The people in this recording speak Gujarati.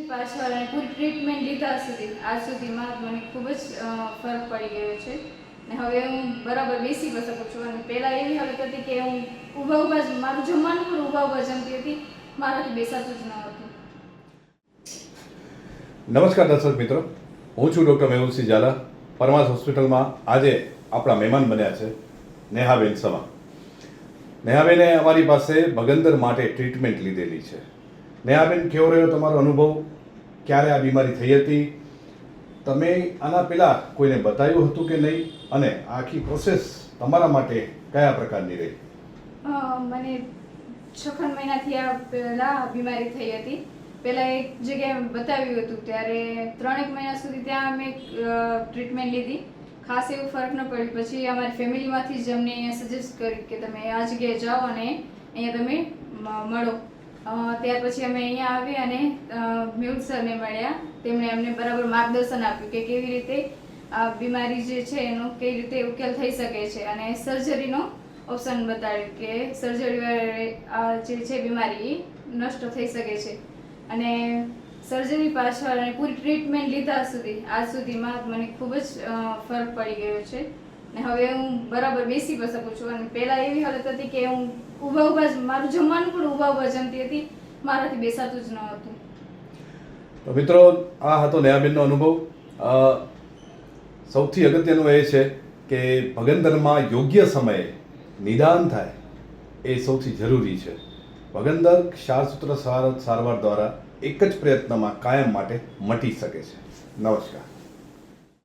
પાછળ અને પૂરી ટ્રીટમેન્ટ લીધા સુધી આજ સુધીમાં મને ખૂબ જ ફરક પડી ગયો છે ને હવે હું બરાબર બેસી પણ શકું છું. અને પહેલાં એવી હાલત હતી કે હું ઊભા જ મારું જમવાનું પણ ઊભા જમતી હતી, મારાથી બેસાતું જ ન હતું. નમસ્કાર દર્શક મિત્રો, હું છું ડૉક્ટર મેહુલસિંહ ઝાલા. પરમાસ હોસ્પિટલમાં આજે આપણા મહેમાન બન્યા છે નેહાબેન સમા. નેહાબેને અમારી પાસે ભગંદર માટે ટ્રીટમેન્ટ લીધેલી છે. નેહાબેન, કેવો રહ્યો તમારો અનુભવ? ક્યારે આ બીમારી થઈ હતી? તમે આના પહેલાં કોઈને બતાવ્યું હતું કે નહીં? અને આખી પ્રોસેસ તમારા માટે કયા પ્રકારની રહી? મને 6 મહિનાથી આ પહેલાં બીમારી થઈ હતી. પહેલાં એક જગ્યાએ બતાવ્યું હતું, ત્યારે 3 મહિના સુધી ત્યાં અમે ટ્રીટમેન્ટ લીધી. ખાસ એવું ફરક ન પડ્યું. પછી અમારી ફેમિલીમાંથી જ અમને અહીંયા સજેસ્ટ કર્યું કે તમે આ જગ્યાએ જાઓ અને અહીંયા તમે મળો. ત્યાર પછી અમે અહીંયા આવી અને મેહુલ સરને મળ્યા. તેમણે અમને બરાબર માર્ગદર્શન આપ્યું કે કેવી રીતે આ બીમારી જે છે એનો કઈ રીતે ઉકેલ થઈ શકે છે, અને સર્જરીનો ઓપ્શન બતાવ્યું કે સર્જરી આ જે છે બીમારી નષ્ટ થઈ શકે છે. અને સર્જરી પાછળ અને પૂરી ટ્રીટમેન્ટ લીધા સુધી આજ સુધીમાં મને ખૂબ જ ફરક પડી ગયો છે ને હવે હું બરાબર બેસી પણ શકું છું. અને પહેલાં એવી હાલત હતી કે હું ઊભા જ મારું જમવાનું પણ ઊભા જમતી હતી, મારાથી બેસાતું જ ન હતું. તો મિત્રો, આ હતો નેહાબેનનો અનુભવ. સૌથી અગત્યનું એ છે કે ભગંદરમાં યોગ્ય સમયે નિદાન થાય એ સૌથી જરૂરી છે. ભગંદર ક્ષારસૂત્ર સારવાર દ્વારા એક જ પ્રયત્નમાં કાયમ માટે મટી શકે છે. નમસ્કાર.